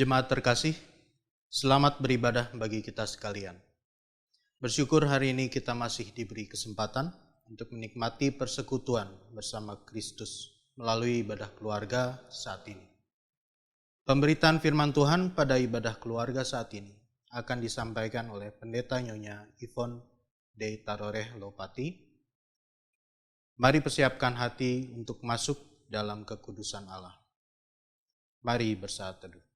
Jemaat terkasih, selamat beribadah bagi kita sekalian. Bersyukur hari ini kita masih diberi kesempatan untuk menikmati persekutuan bersama Kristus melalui ibadah keluarga saat ini. Pemberitaan firman Tuhan pada ibadah keluarga saat ini akan disampaikan oleh Pendeta Nyonya Yvonne de Taroreh Lopati. Mari persiapkan hati untuk masuk dalam kekudusan Allah. Mari bersaat teduh.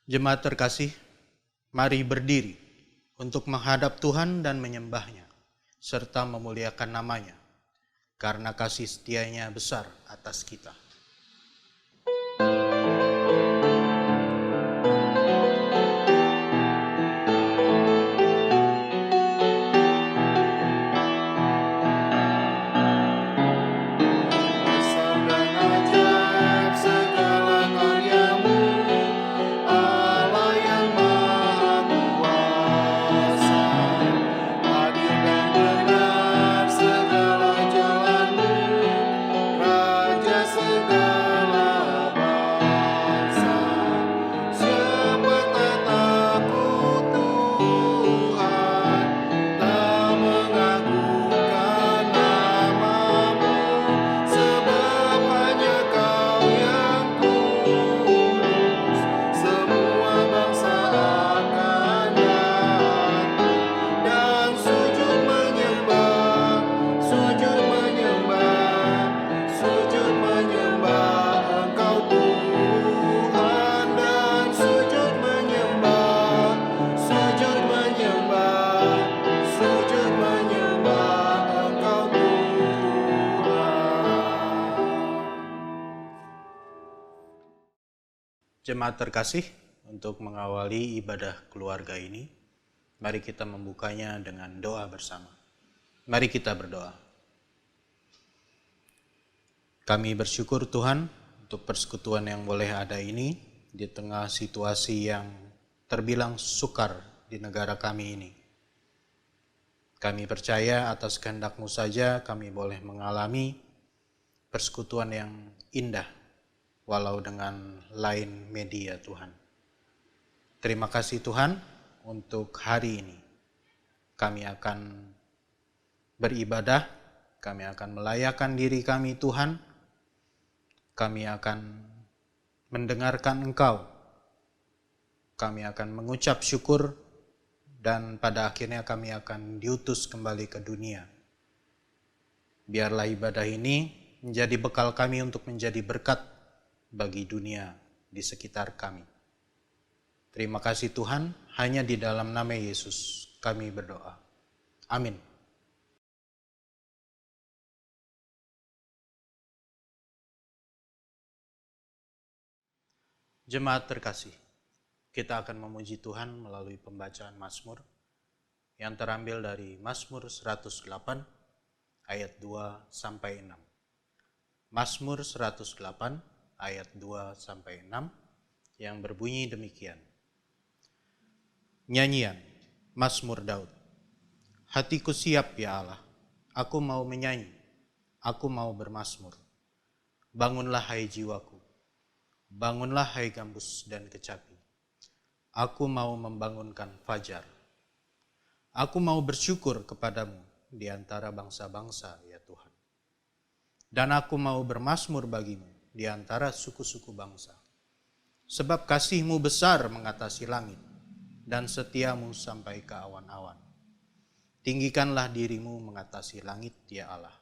Jemaat terkasih, mari berdiri untuk menghadap Tuhan dan menyembah-Nya, serta memuliakan nama-Nya, karena kasih setia-Nya besar atas kita. Jemaat terkasih, untuk mengawali ibadah keluarga ini, mari kita membukanya dengan doa bersama. Mari kita berdoa. Kami bersyukur Tuhan untuk persekutuan yang boleh ada ini di tengah situasi yang terbilang sukar di negara kami ini. Kami percaya atas kehendak-Mu saja kami boleh mengalami persekutuan yang indah, walau dengan lain media Tuhan. Terima kasih Tuhan untuk hari ini. Kami akan beribadah, kami akan melayakan diri kami Tuhan, kami akan mendengarkan Engkau, kami akan mengucap syukur, dan pada akhirnya kami akan diutus kembali ke dunia. Biarlah ibadah ini menjadi bekal kami untuk menjadi berkat bagi dunia di sekitar kami. Terima kasih Tuhan, hanya di dalam nama Yesus kami berdoa. Amin. Jemaat terkasih, kita akan memuji Tuhan melalui pembacaan Mazmur yang terambil dari Mazmur 108 ayat 2 sampai 6. Mazmur 108 ayat 2-6 yang berbunyi demikian. Nyanyian Mazmur Daud. Hatiku siap ya Allah, aku mau menyanyi, aku mau bermazmur. Bangunlah hai jiwaku, bangunlah hai gambus dan kecapi. Aku mau membangunkan fajar. Aku mau bersyukur kepadamu di antara bangsa-bangsa, ya Tuhan. Dan aku mau bermazmur bagimu di antara suku-suku bangsa. Sebab kasih-Mu besar mengatasi langit, dan setia-Mu sampai ke awan-awan. Tinggikanlah diri-Mu mengatasi langit, ya Allah.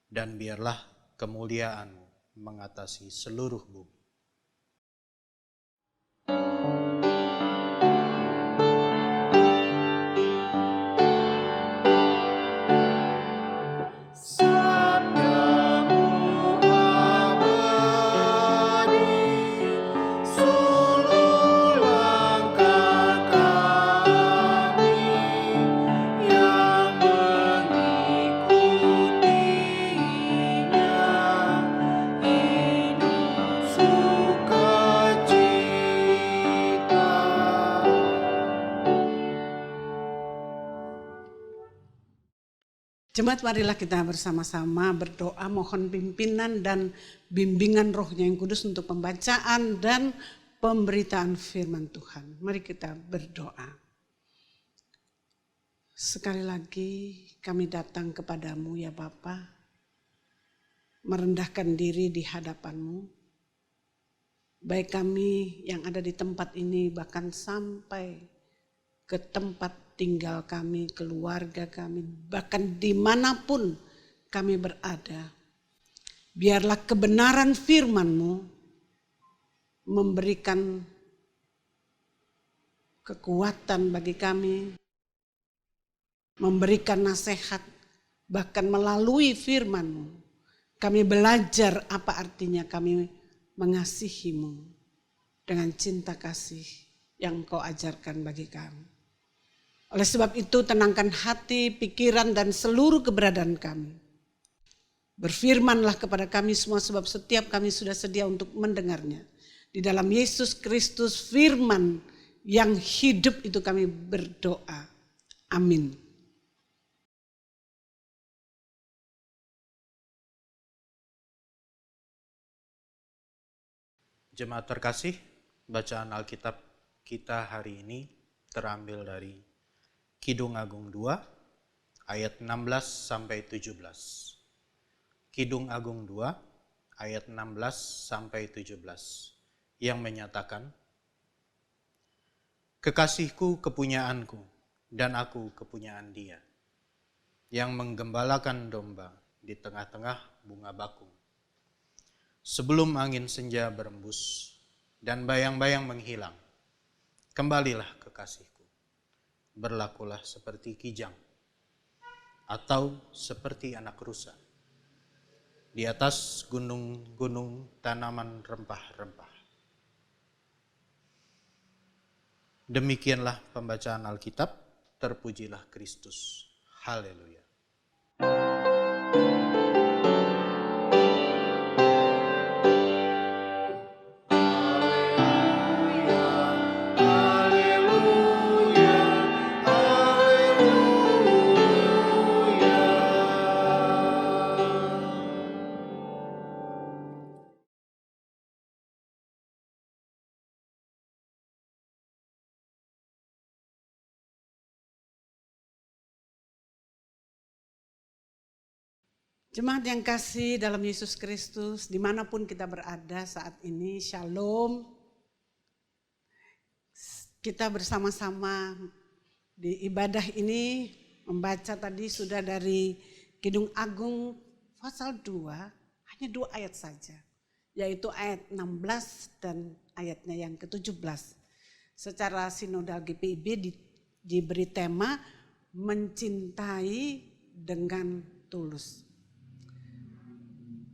Dan biarlah kemuliaan-Mu mengatasi seluruh bumi. Jemaat, marilah kita bersama-sama berdoa mohon pimpinan dan bimbingan Roh-Nya yang kudus untuk pembacaan dan pemberitaan firman Tuhan. Mari kita berdoa. Sekali lagi kami datang kepadamu ya Bapa, merendahkan diri di hadapan-Mu. Baik kami yang ada di tempat ini bahkan sampai ke tempat tinggal kami, keluarga kami, bahkan dimanapun kami berada. Biarlah kebenaran firman-Mu memberikan kekuatan bagi kami, memberikan nasihat, bahkan melalui firman-Mu. Kami belajar apa artinya kami mengasihi-Mu dengan cinta kasih yang Engkau ajarkan bagi kami. Oleh sebab itu tenangkan hati, pikiran dan seluruh keberadaan kami. Berfirmanlah kepada kami semua sebab setiap kami sudah sedia untuk mendengarnya. Di dalam Yesus Kristus firman yang hidup itu kami berdoa. Amin. Jemaat terkasih, bacaan Alkitab kita hari ini terambil dari Kidung Agung 2 ayat 16 sampai 17. Kidung Agung 2 ayat 16 sampai 17 yang menyatakan, kekasihku kepunyaanku dan aku kepunyaan dia, yang menggembalakan domba di tengah-tengah bunga bakung. Sebelum angin senja berembus dan bayang-bayang menghilang, kembalilah kekasihku. Berlakulah seperti kijang atau seperti anak rusa. Di atas gunung-gunung tanaman rempah-rempah. Demikianlah pembacaan Alkitab, terpujilah Kristus. Haleluya. Jemaat yang kasih dalam Yesus Kristus, dimanapun kita berada saat ini, Shalom. Kita bersama-sama di ibadah ini membaca tadi sudah dari Kidung Agung pasal 2, hanya 2 ayat saja, yaitu ayat 16 dan ayatnya yang ke-17. Secara sinodal GPIB diberi tema mencintai dengan tulus.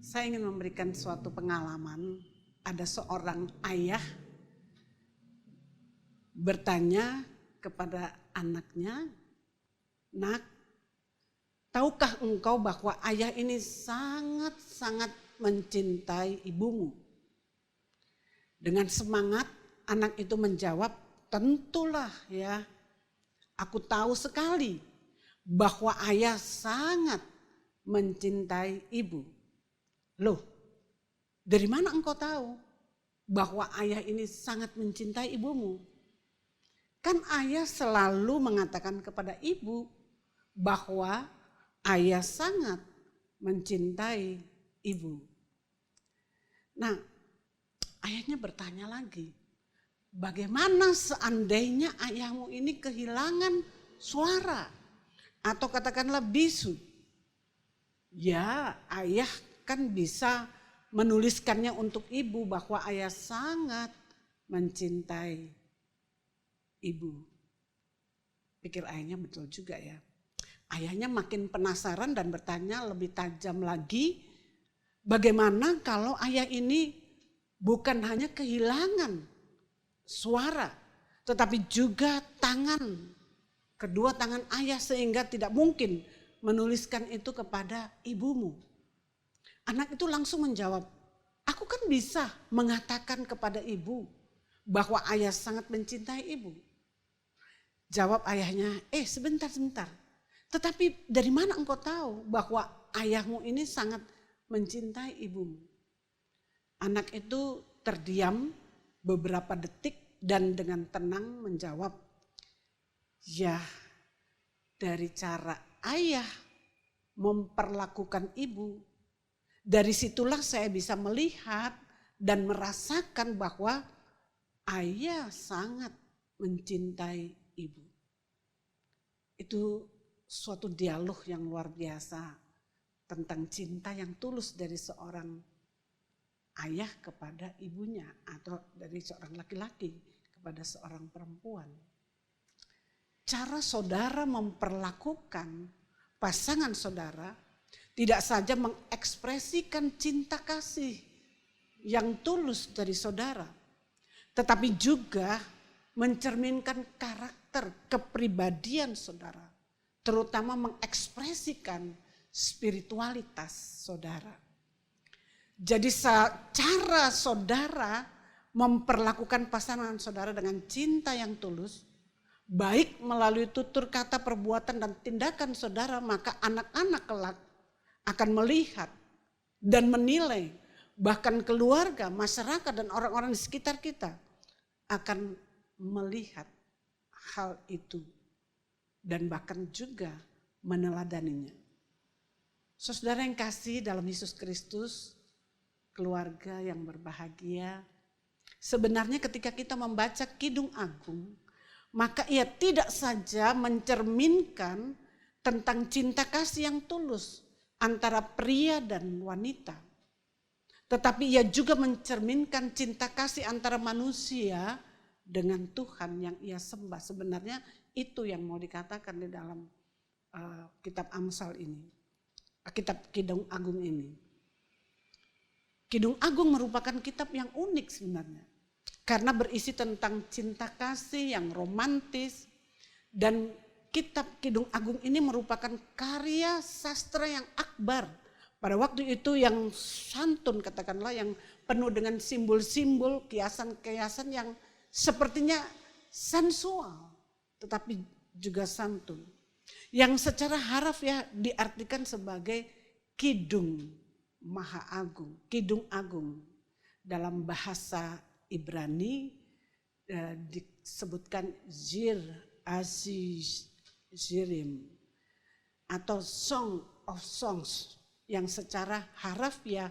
Saya ingin memberikan suatu pengalaman. Ada seorang ayah bertanya kepada anaknya, "Nak, tahukah engkau bahwa ayah ini sangat-sangat mencintai ibumu?" Dengan semangat anak itu menjawab, "Tentulah ya, aku tahu sekali bahwa ayah sangat mencintai ibu." Loh, dari mana engkau tahu bahwa ayah ini sangat mencintai ibumu? Kan ayah selalu mengatakan kepada ibu bahwa ayah sangat mencintai ibu. Nah, ayahnya bertanya lagi, bagaimana seandainya ayahmu ini kehilangan suara atau katakanlah bisu? Ya, ayah kan bisa menuliskannya untuk ibu bahwa ayah sangat mencintai ibu. Pikir ayahnya betul juga ya. Ayahnya makin penasaran dan bertanya lebih tajam lagi, bagaimana kalau ayah ini bukan hanya kehilangan suara, tetapi juga kedua tangan ayah sehingga tidak mungkin menuliskan itu kepada ibumu. Anak itu langsung menjawab, aku kan bisa mengatakan kepada ibu bahwa ayah sangat mencintai ibu. Jawab ayahnya, sebentar. Tetapi dari mana engkau tahu bahwa ayahmu ini sangat mencintai ibumu? Anak itu terdiam beberapa detik dan dengan tenang menjawab, ya dari cara ayah memperlakukan ibu, dari situlah saya bisa melihat dan merasakan bahwa ayah sangat mencintai ibu. Itu suatu dialog yang luar biasa tentang cinta yang tulus dari seorang ayah kepada ibunya atau dari seorang laki-laki kepada seorang perempuan. Cara saudara memperlakukan pasangan saudara tidak saja mengekspresikan cinta kasih yang tulus dari saudara, tetapi juga mencerminkan karakter kepribadian saudara, terutama mengekspresikan spiritualitas saudara. Jadi cara saudara memperlakukan pasangan saudara dengan cinta yang tulus, baik melalui tutur kata, perbuatan dan tindakan saudara, maka anak-anak kelak akan melihat dan menilai, bahkan keluarga, masyarakat dan orang-orang di sekitar kita akan melihat hal itu dan bahkan juga meneladaninya. Saudara yang kasih dalam Yesus Kristus, keluarga yang berbahagia, sebenarnya ketika kita membaca Kidung Agung, maka ia tidak saja mencerminkan tentang cinta kasih yang tulus antara pria dan wanita, tetapi ia juga mencerminkan cinta kasih antara manusia dengan Tuhan yang ia sembah. Sebenarnya itu yang mau dikatakan di dalam kitab Amsal ini, kitab Kidung Agung ini. Kidung Agung merupakan kitab yang unik sebenarnya, karena berisi tentang cinta kasih yang romantis, dan kitab Kidung Agung ini merupakan karya sastra yang akbar pada waktu itu, yang santun katakanlah, yang penuh dengan simbol-simbol, kiasan-kiasan yang sepertinya sensual tetapi juga santun, yang secara harafiah diartikan sebagai Kidung Maha Agung, Kidung Agung. Dalam bahasa Ibrani disebutkan Zir Zirim atau Song of Songs, yang secara harafiah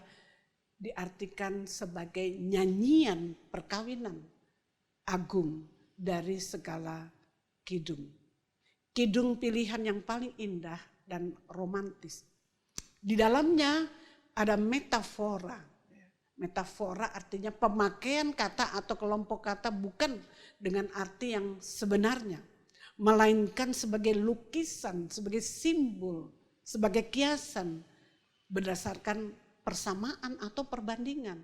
diartikan sebagai nyanyian perkawinan agung dari segala kidung. Kidung pilihan yang paling indah dan romantis. Di dalamnya ada metafora. Metafora artinya pemakaian kata atau kelompok kata bukan dengan arti yang sebenarnya, melainkan sebagai lukisan, sebagai simbol, sebagai kiasan berdasarkan persamaan atau perbandingan,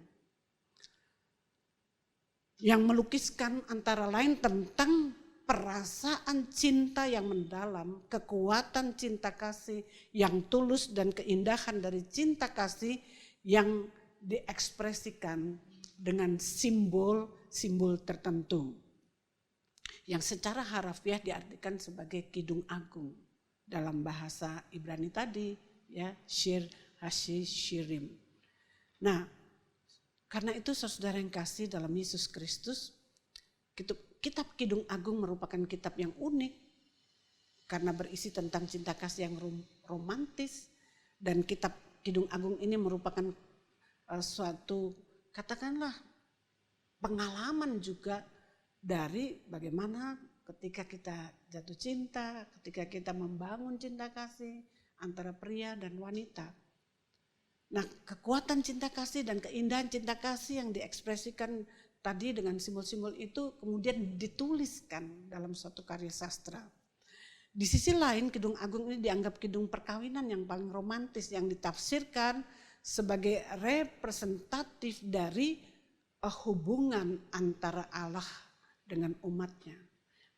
yang melukiskan antara lain tentang perasaan cinta yang mendalam, kekuatan cinta kasih yang tulus, dan keindahan dari cinta kasih yang diekspresikan dengan simbol-simbol tertentu, yang secara harafiah diartikan sebagai Kidung Agung dalam bahasa Ibrani tadi, ya, Shir Hashi Shirim. Nah, karena itu saudara yang kasih dalam Yesus Kristus, kitab Kidung Agung merupakan kitab yang unik karena berisi tentang cinta kasih yang romantis, dan kitab Kidung Agung ini merupakan suatu katakanlah pengalaman juga dari bagaimana ketika kita jatuh cinta, ketika kita membangun cinta kasih antara pria dan wanita. Nah, kekuatan cinta kasih dan keindahan cinta kasih yang diekspresikan tadi dengan simbol-simbol itu kemudian dituliskan dalam suatu karya sastra. Di sisi lain, Kidung Agung ini dianggap kidung perkawinan yang paling romantis yang ditafsirkan sebagai representatif dari hubungan antara Allah dengan umatnya.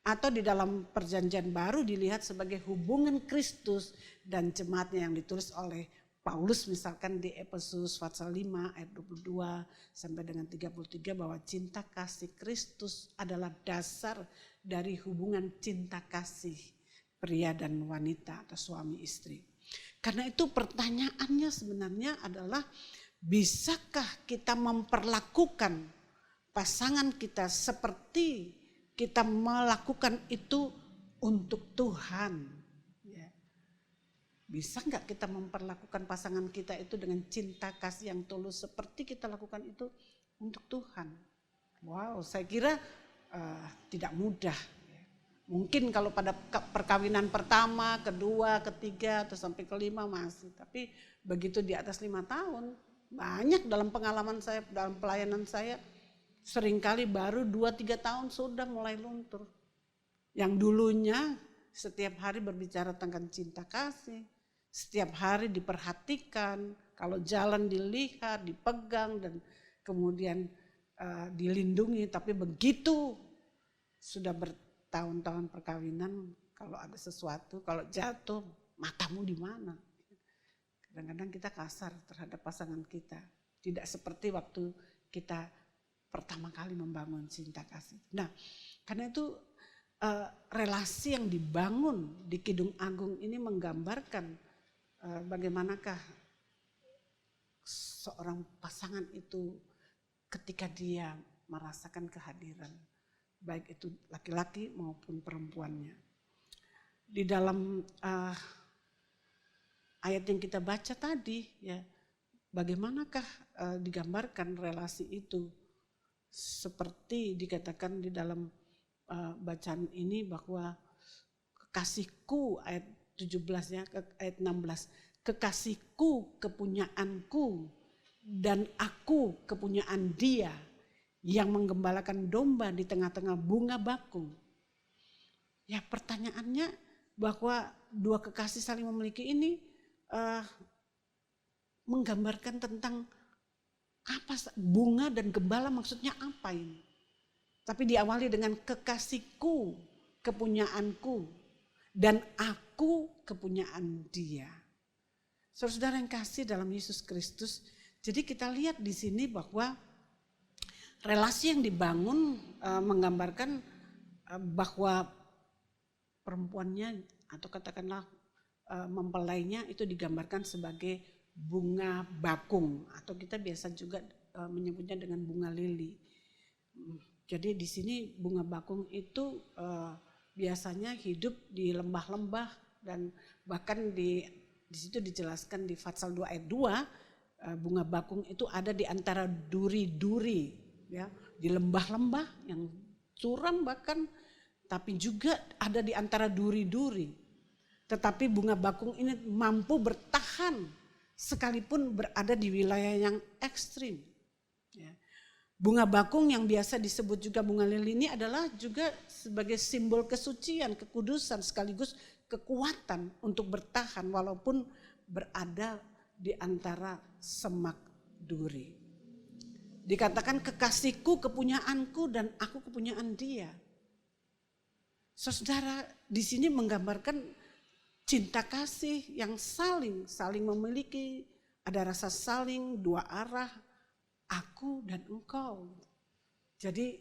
Atau di dalam perjanjian baru dilihat sebagai hubungan Kristus dan jemaatnya yang ditulis oleh Paulus misalkan di Efesus pasal 5 ayat 22 sampai dengan 33 bahwa cinta kasih Kristus adalah dasar dari hubungan cinta kasih pria dan wanita atau suami istri. Karena itu pertanyaannya sebenarnya adalah bisakah kita memperlakukan pasangan kita seperti kita melakukan itu untuk Tuhan? Bisa nggak kita memperlakukan pasangan kita itu dengan cinta kasih yang tulus seperti kita lakukan itu untuk Tuhan? Wow, saya kira tidak mudah. Mungkin kalau pada perkawinan pertama, kedua, ketiga, atau sampai kelima masih. Tapi begitu di atas 5 tahun, banyak dalam pengalaman saya, dalam pelayanan saya, seringkali baru 2-3 tahun sudah mulai luntur. Yang dulunya setiap hari berbicara tentang cinta kasih, setiap hari diperhatikan, kalau jalan dilihat, dipegang, dan kemudian dilindungi. Tapi begitu sudah bertahun-tahun perkawinan, kalau ada sesuatu, kalau jatuh, matamu di mana? Kadang-kadang kita kasar terhadap pasangan kita. Tidak seperti waktu kita pertama kali membangun cinta kasih. Nah, karena itu relasi yang dibangun di Kidung Agung ini menggambarkan bagaimanakah seorang pasangan itu ketika dia merasakan kehadiran, baik itu laki-laki maupun perempuannya. Di dalam ayat yang kita baca tadi, ya, bagaimanakah digambarkan relasi itu? Seperti dikatakan di dalam bacaan ini bahwa kekasihku ayat 17 ya, ayat 16. Kekasihku kepunyaanku dan aku kepunyaan dia yang menggembalakan domba di tengah-tengah bunga bakung. Ya, pertanyaannya bahwa dua kekasih saling memiliki ini menggambarkan tentang apa bunga dan gembala, maksudnya apa ini? Tapi diawali dengan kekasihku, kepunyaanku, dan aku kepunyaan dia. Saudara yang kasih dalam Yesus Kristus, jadi kita lihat di sini bahwa relasi yang dibangun menggambarkan bahwa perempuannya atau katakanlah mempelainya itu digambarkan sebagai bunga bakung, atau kita biasa juga menyebutnya dengan bunga lili. Jadi di sini bunga bakung itu biasanya hidup di lembah-lembah, dan bahkan di situ dijelaskan di Fatsal 2 ayat 2, bunga bakung itu ada di antara duri-duri, ya, di lembah-lembah yang curam bahkan, tapi juga ada di antara duri-duri. Tetapi bunga bakung ini mampu bertahan sekalipun berada di wilayah yang ekstrim. Ya. Bunga bakung yang biasa disebut juga bunga lili ini adalah juga sebagai simbol kesucian, kekudusan, sekaligus kekuatan untuk bertahan walaupun berada di antara semak duri. Dikatakan kekasihku kepunyaanku dan aku kepunyaan dia. Saudara, di sini menggambarkan cinta kasih yang saling memiliki, ada rasa saling dua arah, aku dan engkau. Jadi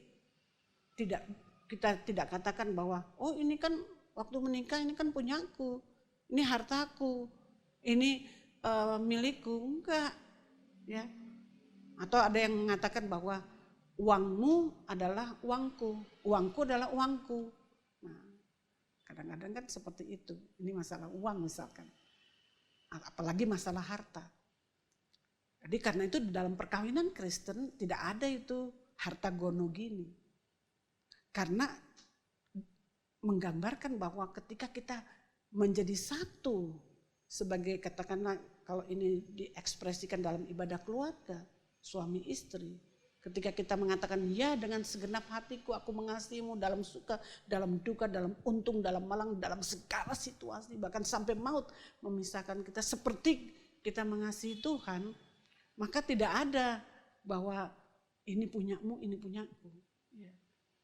kita tidak katakan bahwa oh ini kan waktu menikah ini kan punyaku, ini hartaku, ini milikku, enggak, ya. Atau ada yang mengatakan bahwa Uangmu adalah uangku, uangku adalah uangku. Nah, kadang-kadang kan seperti itu. Ini masalah uang misalkan. Apalagi masalah harta. Jadi karena itu di dalam perkawinan Kristen tidak ada itu harta gono gini. Karena menggambarkan bahwa ketika kita menjadi satu sebagai, katakanlah kalau ini diekspresikan dalam ibadah keluarga, suami istri. Ketika kita mengatakan ya dengan segenap hatiku aku mengasihimu dalam suka, dalam duka, dalam untung, dalam malang, dalam segala situasi. Bahkan sampai maut memisahkan kita seperti kita mengasihi Tuhan. Maka tidak ada bahwa ini punyamu, ini punyaku.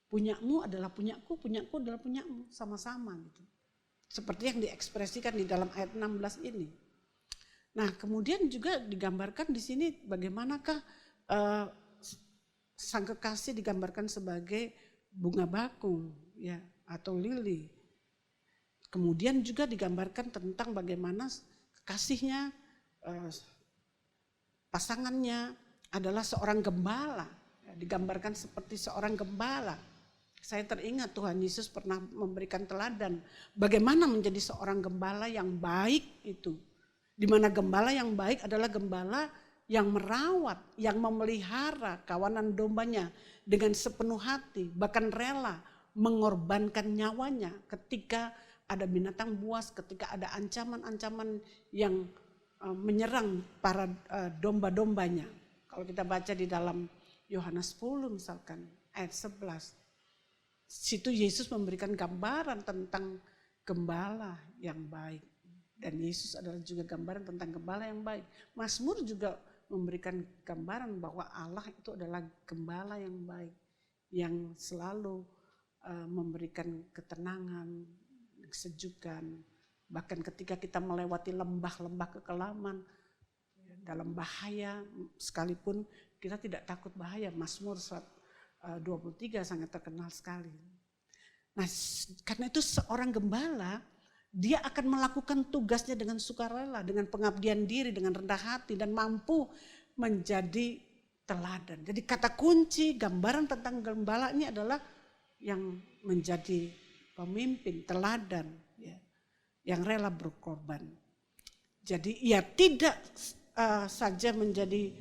Punyamu adalah punyaku, punyaku adalah punyamu. Sama-sama gitu. Seperti yang diekspresikan di dalam ayat 16 ini. Nah kemudian juga digambarkan di sini bagaimanakah sang kekasih digambarkan sebagai bunga bakung ya atau lili. Kemudian juga digambarkan tentang bagaimana kekasihnya, pasangannya adalah seorang gembala. Digambarkan seperti seorang gembala. Saya teringat Tuhan Yesus pernah memberikan teladan bagaimana menjadi seorang gembala yang baik itu. Di mana gembala yang baik adalah gembala yang merawat, yang memelihara kawanan dombanya dengan sepenuh hati, bahkan rela mengorbankan nyawanya ketika ada binatang buas, ketika ada ancaman-ancaman yang menyerang para domba-dombanya. Kalau kita baca di dalam Yohanes 10 misalkan ayat 11. Situ Yesus memberikan gambaran tentang gembala yang baik. Dan Yesus adalah juga gambaran tentang gembala yang baik. Mazmur juga memberikan gambaran bahwa Allah itu adalah gembala yang baik. Yang selalu memberikan ketenangan, kesejukan. Bahkan ketika kita melewati lembah-lembah kekelaman, dalam bahaya sekalipun kita tidak takut bahaya. Mazmur 23 sangat terkenal sekali. Nah, karena itu seorang gembala dia akan melakukan tugasnya dengan sukarela, dengan pengabdian diri, dengan rendah hati dan mampu menjadi teladan. Jadi kata kunci gambaran tentang gembala ini adalah yang menjadi pemimpin, teladan, ya, yang rela berkorban. Jadi ia tidak saja menjadi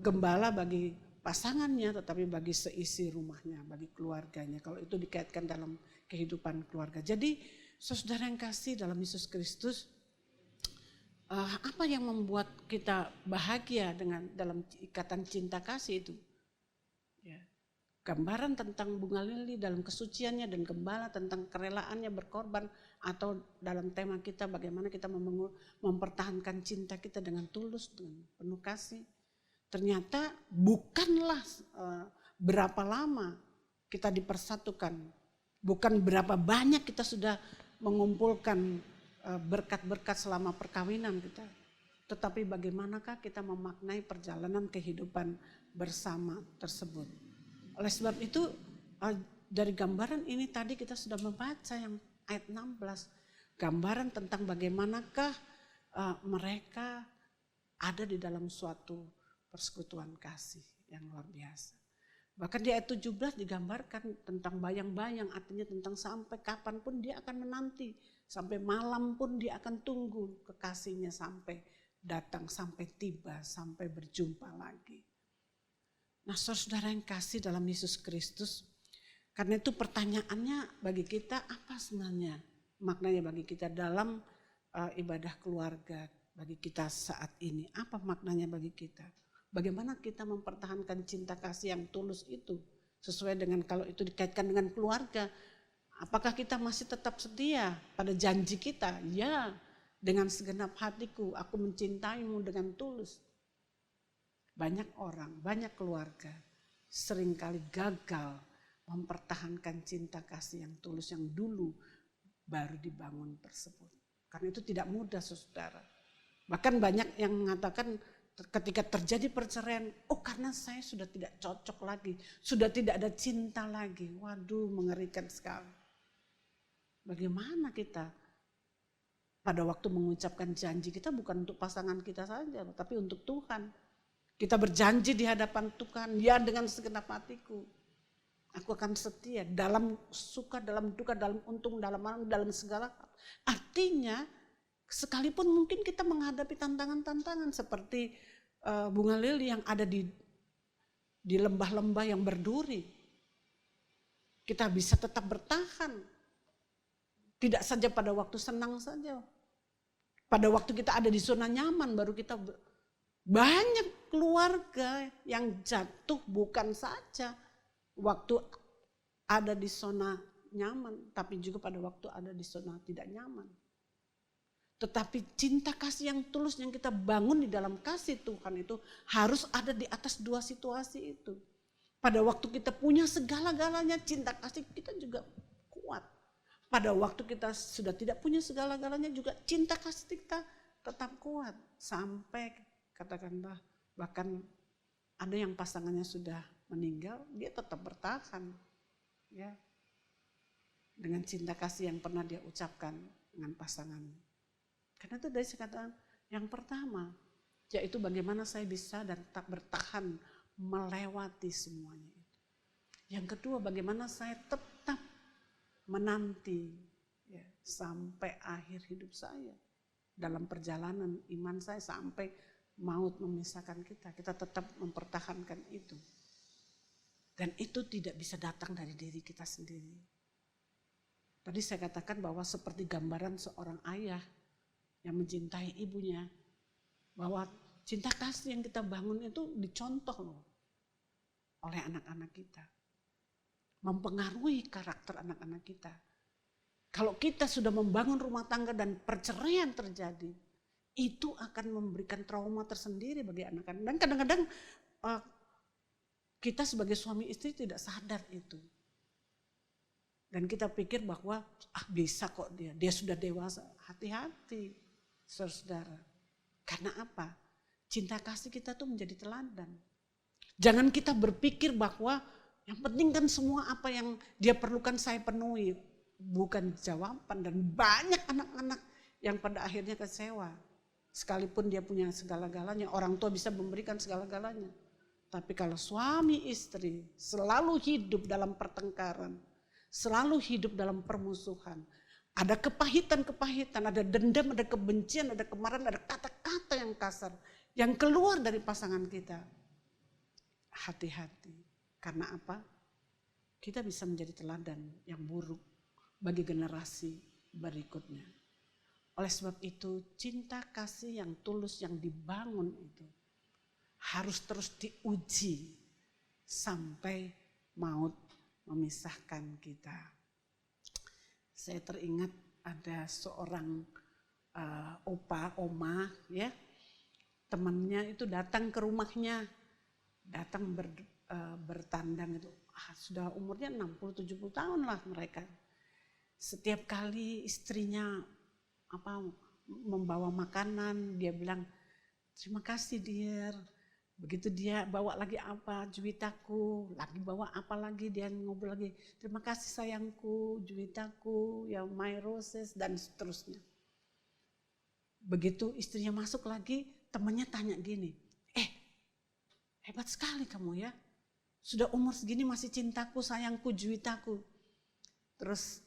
gembala bagi pasangannya, tetapi bagi seisi rumahnya, bagi keluarganya. Kalau itu dikaitkan dalam kehidupan keluarga. Jadi saudara yang kasih dalam Yesus Kristus, apa yang membuat kita bahagia dengan dalam ikatan cinta kasih itu? Ya. Gambaran tentang bunga lili dalam kesuciannya dan gembala tentang kerelaannya berkorban, atau dalam tema kita bagaimana kita mempertahankan cinta kita dengan tulus, dengan penuh kasih. Ternyata bukanlah berapa lama kita dipersatukan, bukan berapa banyak kita sudah mengumpulkan berkat-berkat selama perkawinan kita, tetapi bagaimanakah kita memaknai perjalanan kehidupan bersama tersebut. Oleh sebab itu dari gambaran ini tadi kita sudah membaca yang ayat 16, gambaran tentang bagaimanakah mereka ada di dalam suatu persekutuan kasih yang luar biasa. Bahkan di ayat 17 digambarkan tentang bayang-bayang, artinya tentang sampai kapanpun dia akan menanti. Sampai malam pun dia akan tunggu kekasihnya sampai datang, sampai tiba, sampai berjumpa lagi. Nah saudara yang kasih dalam Yesus Kristus, karena itu pertanyaannya bagi kita apa sebenarnya maknanya bagi kita dalam ibadah keluarga, bagi kita saat ini, apa maknanya bagi kita? Bagaimana kita mempertahankan cinta kasih yang tulus itu sesuai dengan kalau itu dikaitkan dengan keluarga. Apakah kita masih tetap setia pada janji kita? Ya, dengan segenap hatiku aku mencintaimu dengan tulus. Banyak orang, banyak keluarga seringkali gagal mempertahankan cinta kasih yang tulus yang dulu baru dibangun tersebut. Karena itu tidak mudah saudara. Bahkan banyak yang mengatakan ketika terjadi perceraian, oh karena saya sudah tidak cocok lagi, sudah tidak ada cinta lagi. Waduh, mengerikan sekali. Bagaimana kita pada waktu mengucapkan janji kita bukan untuk pasangan kita saja, tapi untuk Tuhan. Kita berjanji di hadapan Tuhan, ya dengan segenap hatiku. Aku akan setia dalam suka, dalam duka, dalam untung, dalam segala hal. Artinya sekalipun mungkin kita menghadapi tantangan-tantangan seperti bunga lili yang ada di lembah-lembah yang berduri. Kita bisa tetap bertahan. Tidak saja pada waktu senang saja. Pada waktu kita ada di zona nyaman baru kita banyak keluarga yang jatuh bukan saja waktu ada di zona nyaman, tapi juga pada waktu ada di zona tidak nyaman. Tetapi cinta kasih yang tulus yang kita bangun di dalam kasih Tuhan itu harus ada di atas dua situasi itu. Pada waktu kita punya segala-galanya, cinta kasih kita juga kuat. Pada waktu kita sudah tidak punya segala-galanya juga cinta kasih kita tetap kuat. Sampai katakanlah bahkan ada yang pasangannya sudah meninggal, dia tetap bertahan. Ya, dengan cinta kasih yang pernah dia ucapkan dengan pasangannya. Karena itu dari saya katakan yang pertama, yaitu bagaimana saya bisa dan tetap bertahan melewati semuanya itu. Yang kedua, bagaimana saya tetap menanti ya, sampai akhir hidup saya. Dalam perjalanan iman saya sampai maut memisahkan kita. Kita tetap mempertahankan itu. Dan itu tidak bisa datang dari diri kita sendiri. Tadi saya katakan bahwa seperti gambaran seorang ayah yang mencintai ibunya. Bahwa cinta kasih yang kita bangun itu dicontoh loh oleh anak-anak kita. Mempengaruhi karakter anak-anak kita. Kalau kita sudah membangun rumah tangga dan perceraian terjadi, itu akan memberikan trauma tersendiri bagi anak-anak. Dan kadang-kadang kita sebagai suami istri tidak sadar itu. Dan kita pikir bahwa bisa kok dia sudah dewasa. Hati-hati saudara. Karena apa? Cinta kasih kita tuh menjadi teladan. Jangan kita berpikir bahwa yang penting kan semua apa yang dia perlukan saya penuhi. Bukan jawaban, dan banyak anak-anak yang pada akhirnya kecewa. Sekalipun dia punya segala-galanya, orang tua bisa memberikan segala-galanya. Tapi kalau suami istri selalu hidup dalam pertengkaran, selalu hidup dalam permusuhan, ada kepahitan-kepahitan, ada dendam, ada kebencian, ada kemarahan, ada kata-kata yang kasar yang keluar dari pasangan kita. Hati-hati. Karena apa? Kita bisa menjadi teladan yang buruk bagi generasi berikutnya. Oleh sebab itu, cinta kasih yang tulus yang dibangun itu harus terus diuji sampai maut memisahkan kita. Saya teringat ada seorang oma ya, temannya itu datang ke rumahnya, datang bertandang itu, sudah umurnya 60-70 tahun lah mereka. Setiap kali istrinya membawa makanan, dia bilang, terima kasih dear. Begitu dia bawa lagi apa, Juwitaku, lagi bawa apa lagi, dia ngobrol lagi, terima kasih sayangku, Juwitaku, ya my roses, dan seterusnya. Begitu istrinya masuk lagi, temannya tanya gini, hebat sekali kamu ya, sudah umur segini masih cintaku, sayangku, Juwitaku. Terus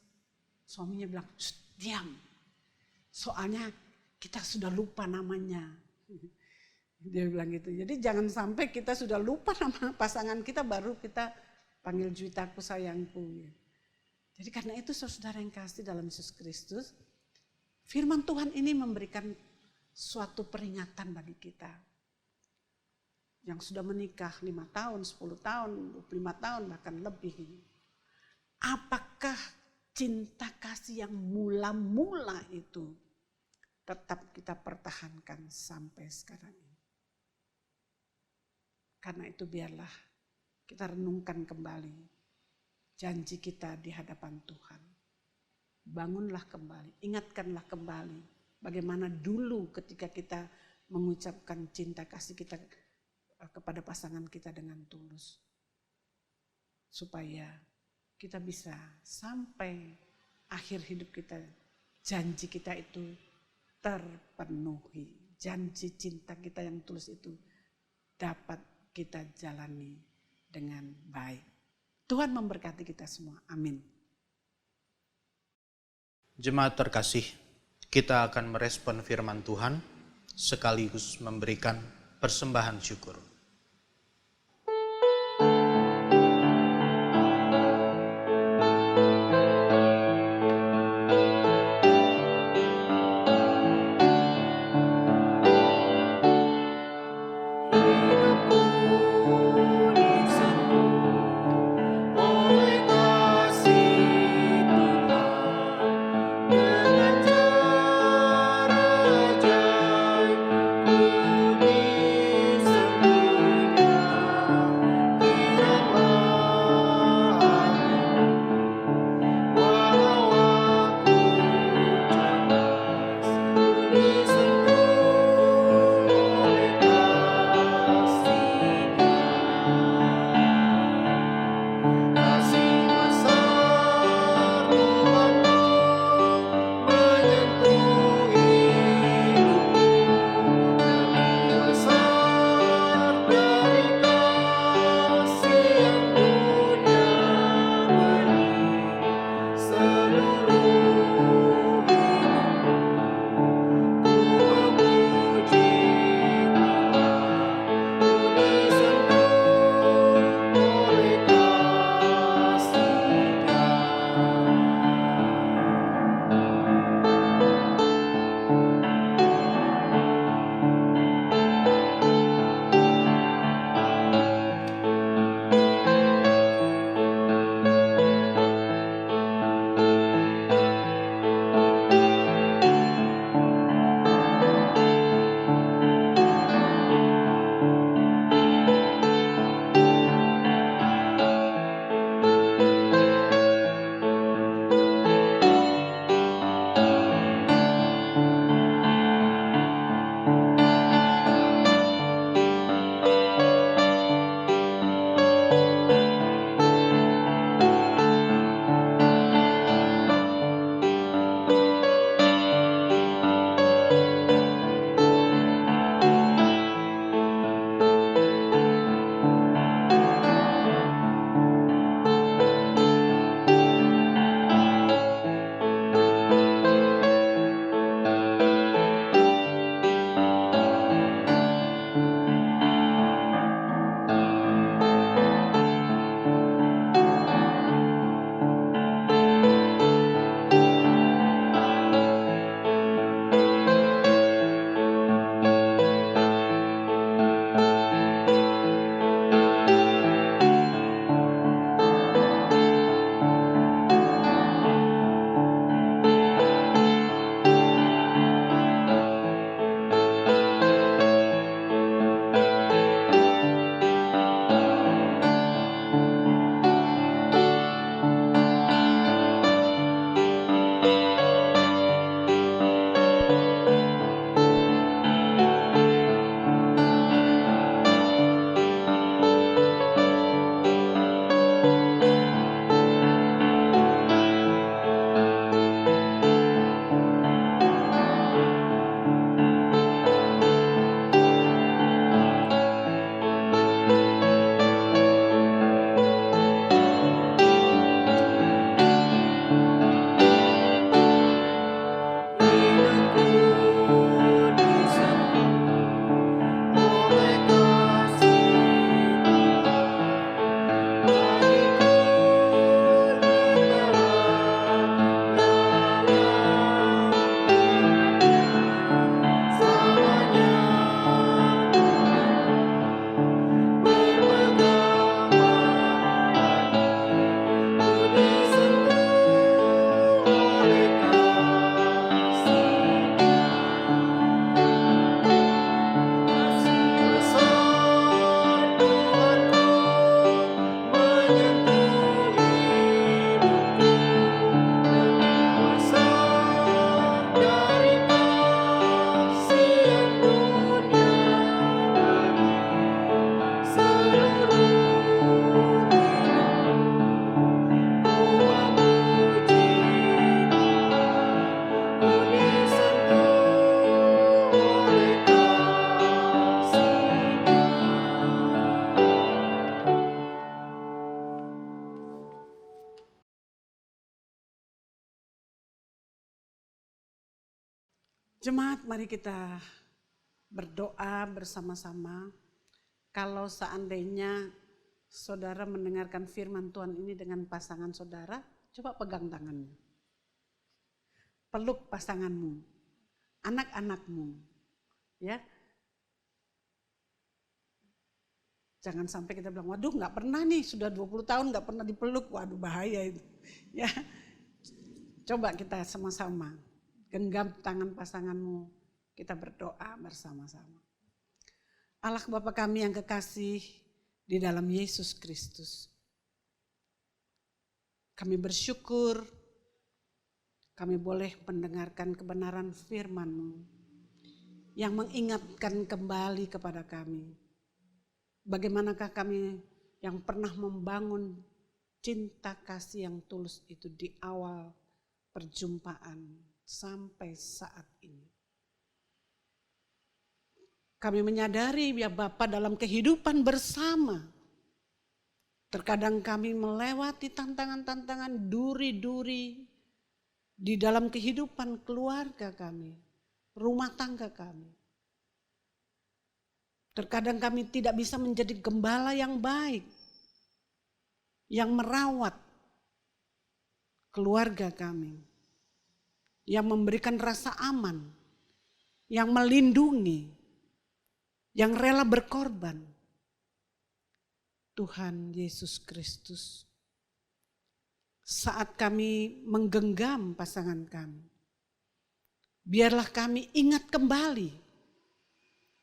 suaminya bilang, diam, soalnya kita sudah lupa namanya. Dia bilang gitu. Jadi jangan sampai kita sudah lupa nama pasangan kita baru kita panggil Juwitaku, sayangku. Jadi karena itu saudara yang kasih dalam Yesus Kristus, firman Tuhan ini memberikan suatu peringatan bagi kita. Yang sudah menikah 5 tahun, 10 tahun, 25 tahun bahkan lebih. Apakah cinta kasih yang mula-mula itu tetap kita pertahankan sampai sekarang ini? Karena itu biarlah kita renungkan kembali janji kita di hadapan Tuhan. Bangunlah kembali, ingatkanlah kembali bagaimana dulu ketika kita mengucapkan cinta kasih kita kepada pasangan kita dengan tulus. Supaya kita bisa sampai akhir hidup kita, janji kita itu terpenuhi. Janji cinta kita yang tulus itu dapat kita jalani dengan baik. Tuhan memberkati kita semua. Amin. Jemaat terkasih, kita akan merespon firman Tuhan sekaligus memberikan persembahan syukur. Dengan cara ajaib ku disembuhkan. Jemaat, mari kita berdoa bersama-sama. Kalau seandainya saudara mendengarkan firman Tuhan ini dengan pasangan saudara, coba pegang tanganmu. Peluk pasanganmu, anak-anakmu, ya. Jangan sampai kita bilang, waduh nggak pernah nih, sudah 20 tahun nggak pernah dipeluk, waduh bahaya itu. Ya, coba kita sama-sama genggam tangan pasanganmu, kita berdoa bersama-sama. Allah Bapa kami yang kekasih di dalam Yesus Kristus. Kami bersyukur kami boleh mendengarkan kebenaran firman-Mu yang mengingatkan kembali kepada kami. Bagaimanakah kami yang pernah membangun cinta kasih yang tulus itu di awal perjumpaan sampai saat ini. Kami menyadari ya Bapa dalam kehidupan bersama. Terkadang kami melewati tantangan-tantangan duri-duri di dalam kehidupan keluarga kami, rumah tangga kami. Terkadang kami tidak bisa menjadi gembala yang baik, yang merawat keluarga kami, yang memberikan rasa aman, yang melindungi, yang rela berkorban. Tuhan Yesus Kristus, saat kami menggenggam pasangan kami, biarlah kami ingat kembali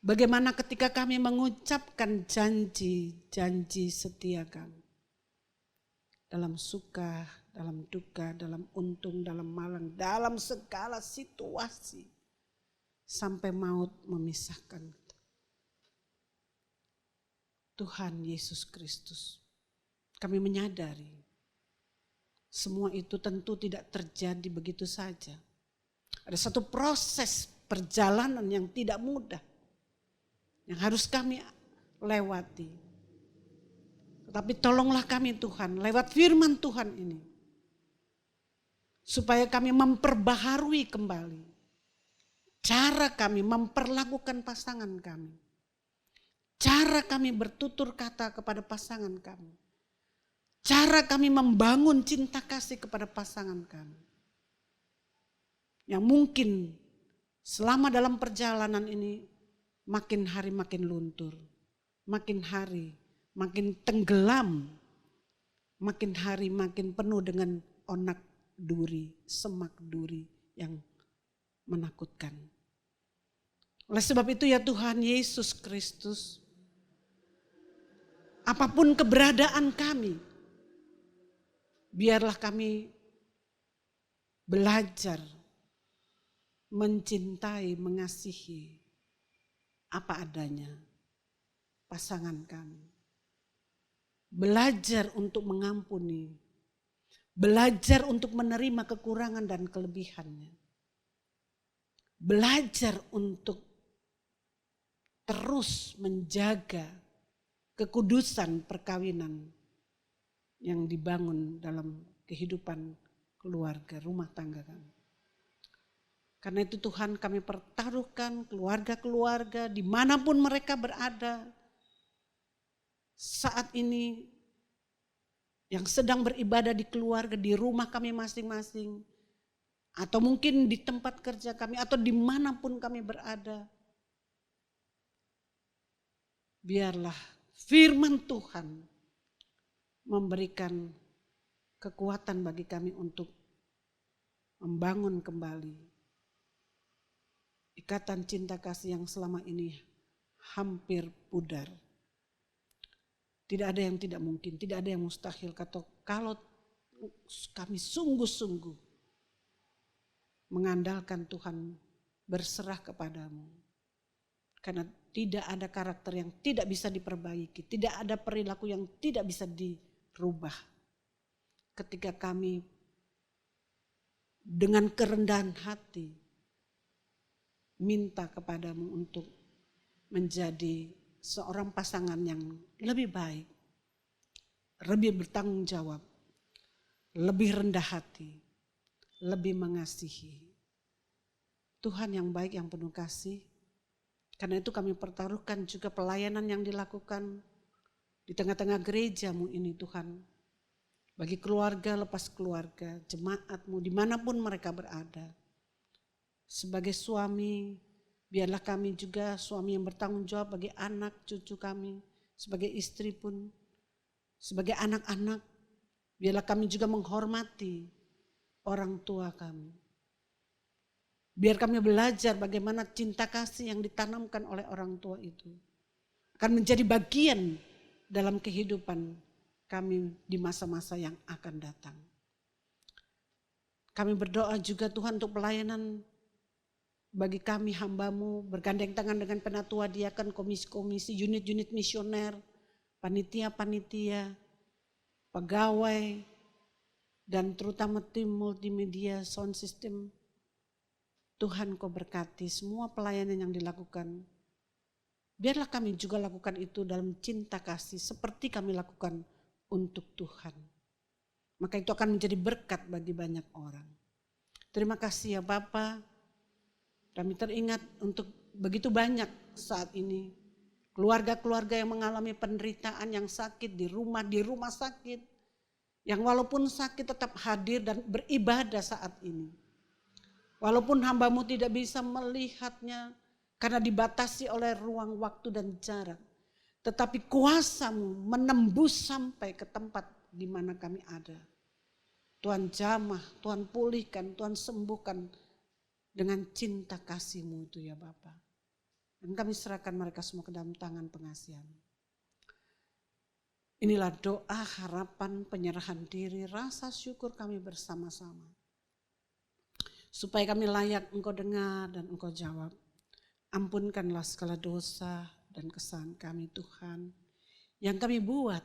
bagaimana ketika kami mengucapkan janji-janji setia kami. Dalam suka, dalam duka, dalam untung, dalam malang, dalam segala situasi. Sampai maut memisahkan. Tuhan Yesus Kristus, kami menyadari semua itu tentu tidak terjadi begitu saja. Ada satu proses perjalanan yang tidak mudah yang harus kami lewati. Tetapi tolonglah kami Tuhan lewat firman Tuhan ini. Supaya kami memperbaharui kembali cara kami memperlakukan pasangan kami. Cara kami bertutur kata kepada pasangan kami. Cara kami membangun cinta kasih kepada pasangan kami. Yang mungkin selama dalam perjalanan ini makin hari makin luntur. Makin hari makin tenggelam. Makin hari makin penuh dengan onak duri, semak duri yang menakutkan. Oleh sebab itu ya Tuhan Yesus Kristus, apapun keberadaan kami, biarlah kami belajar mencintai, mengasihi apa adanya pasangan kami. Belajar untuk mengampuni, belajar untuk menerima kekurangan dan kelebihannya. Belajar untuk terus menjaga kekudusan perkawinan yang dibangun dalam kehidupan keluarga, rumah tangga kami. Karena itu Tuhan kami pertaruhkan keluarga-keluarga dimanapun mereka berada saat ini yang sedang beribadah di keluarga, di rumah kami masing-masing. Atau mungkin di tempat kerja kami atau dimanapun kami berada. Biarlah firman Tuhan memberikan kekuatan bagi kami untuk membangun kembali ikatan cinta kasih yang selama ini hampir pudar. Tidak ada yang tidak mungkin, tidak ada yang mustahil. Kalau kami sungguh-sungguh mengandalkan Tuhan, berserah kepadamu. Karena tidak ada karakter yang tidak bisa diperbaiki, tidak ada perilaku yang tidak bisa dirubah. Ketika kami dengan kerendahan hati minta kepadamu untuk menjadi seorang pasangan yang lebih baik, lebih bertanggung jawab, lebih rendah hati, lebih mengasihi. Tuhan yang baik, yang penuh kasih. Karena itu kami pertaruhkan juga pelayanan yang dilakukan di tengah-tengah gerejamu ini Tuhan. Bagi keluarga lepas keluarga, jemaatmu dimanapun mereka berada. Sebagai suami, biarlah kami juga suami yang bertanggung jawab bagi anak cucu kami. Sebagai istri pun, sebagai anak-anak, biarlah kami juga menghormati orang tua kami. Biar kami belajar bagaimana cinta kasih yang ditanamkan oleh orang tua itu akan menjadi bagian dalam kehidupan kami di masa-masa yang akan datang. Kami berdoa juga Tuhan untuk pelayanan bagi kami hamba-Mu, bergandeng tangan dengan penatua diakan, komisi-komisi, unit-unit misioner, panitia-panitia, pegawai, dan terutama tim multimedia, sound system. Tuhan Kau berkati semua pelayanan yang dilakukan. Biarlah kami juga lakukan itu dalam cinta kasih seperti kami lakukan untuk Tuhan. Maka itu akan menjadi berkat bagi banyak orang. Terima kasih ya Bapa. Kami teringat untuk begitu banyak saat ini keluarga-keluarga yang mengalami penderitaan, yang sakit di rumah sakit, yang walaupun sakit tetap hadir dan beribadah saat ini. Walaupun hamba-Mu tidak bisa melihatnya karena dibatasi oleh ruang waktu dan jarak, tetapi kuasa-Mu menembus sampai ke tempat di mana kami ada. Tuhan jamah, Tuhan pulihkan, Tuhan sembuhkan dengan cinta kasih-Mu itu ya Bapa. Dan kami serahkan mereka semua ke dalam tangan pengasihan. Inilah doa, harapan, penyerahan diri, rasa syukur kami bersama-sama. Supaya kami layak Engkau dengar dan Engkau jawab. Ampunkanlah segala dosa dan kesalahan kami Tuhan. Yang kami buat,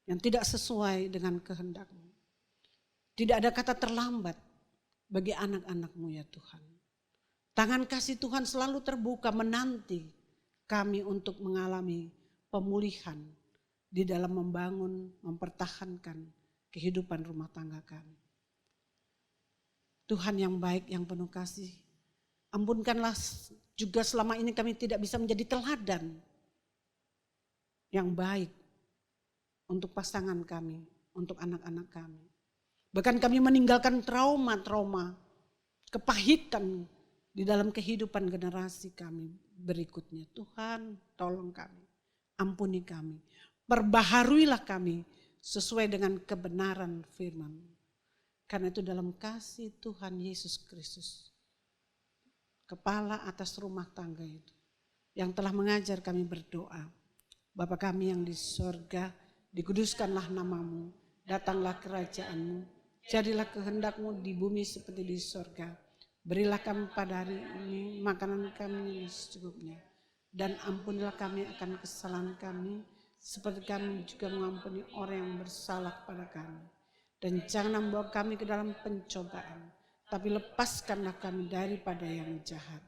yang tidak sesuai dengan kehendak-Mu. Tidak ada kata terlambat bagi anak-anak-Mu ya Tuhan. Tangan kasih Tuhan selalu terbuka menanti kami untuk mengalami pemulihan di dalam membangun, mempertahankan kehidupan rumah tangga kami. Tuhan yang baik, yang penuh kasih, ampunkanlah juga selama ini kami tidak bisa menjadi teladan yang baik untuk pasangan kami, untuk anak-anak kami. Bahkan kami meninggalkan trauma-trauma, kepahitan di dalam kehidupan generasi kami berikutnya. Tuhan tolong kami, ampuni kami, perbaharuilah kami sesuai dengan kebenaran firman. Karena itu dalam kasih Tuhan Yesus Kristus, kepala atas rumah tangga itu, yang telah mengajar kami berdoa. Bapa kami yang di sorga, dikuduskanlah namamu, datanglah kerajaan-Mu. Jadilah kehendak-Mu di bumi seperti di sorga. Berilah kami pada hari ini makanan kami yang secukupnya. Dan ampunilah kami akan kesalahan kami, seperti kami juga mengampuni orang yang bersalah kepada kami. Dan jangan membawa kami ke dalam pencobaan, tapi lepaskanlah kami daripada yang jahat.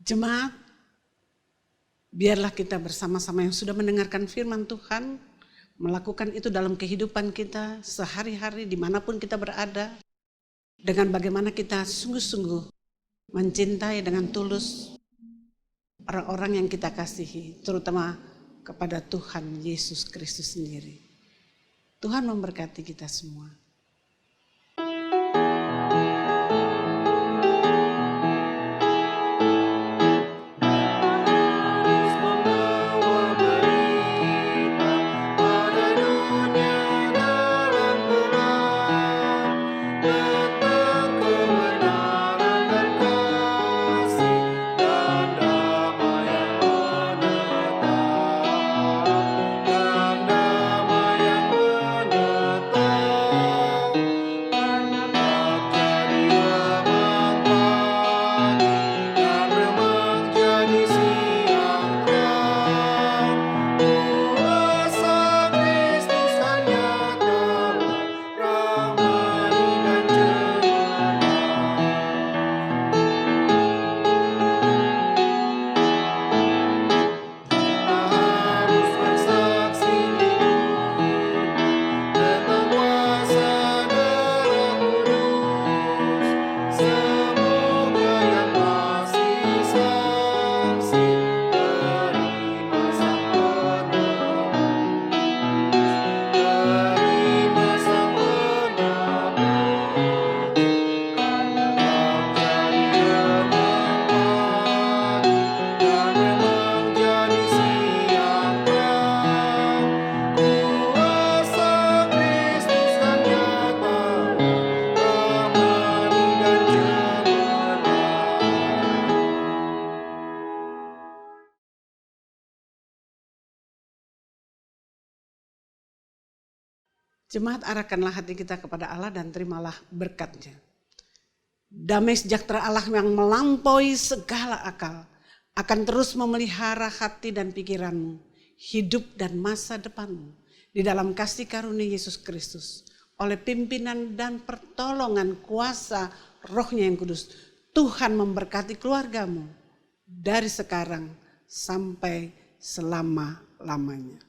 Jemaat, biarlah kita bersama-sama yang sudah mendengarkan firman Tuhan, melakukan itu dalam kehidupan kita sehari-hari dimanapun kita berada, dengan bagaimana kita sungguh-sungguh mencintai dengan tulus orang-orang yang kita kasihi, terutama kepada Tuhan Yesus Kristus sendiri. Tuhan memberkati kita semua. Jemaat, arahkanlah hati kita kepada Allah dan terimalah berkat-Nya. Damai sejahtera Allah yang melampaui segala akal akan terus memelihara hati dan pikiranmu, hidup dan masa depanmu di dalam kasih karunia Yesus Kristus. Oleh pimpinan dan pertolongan kuasa Roh-Nya yang kudus, Tuhan memberkati keluargamu dari sekarang sampai selama-lamanya.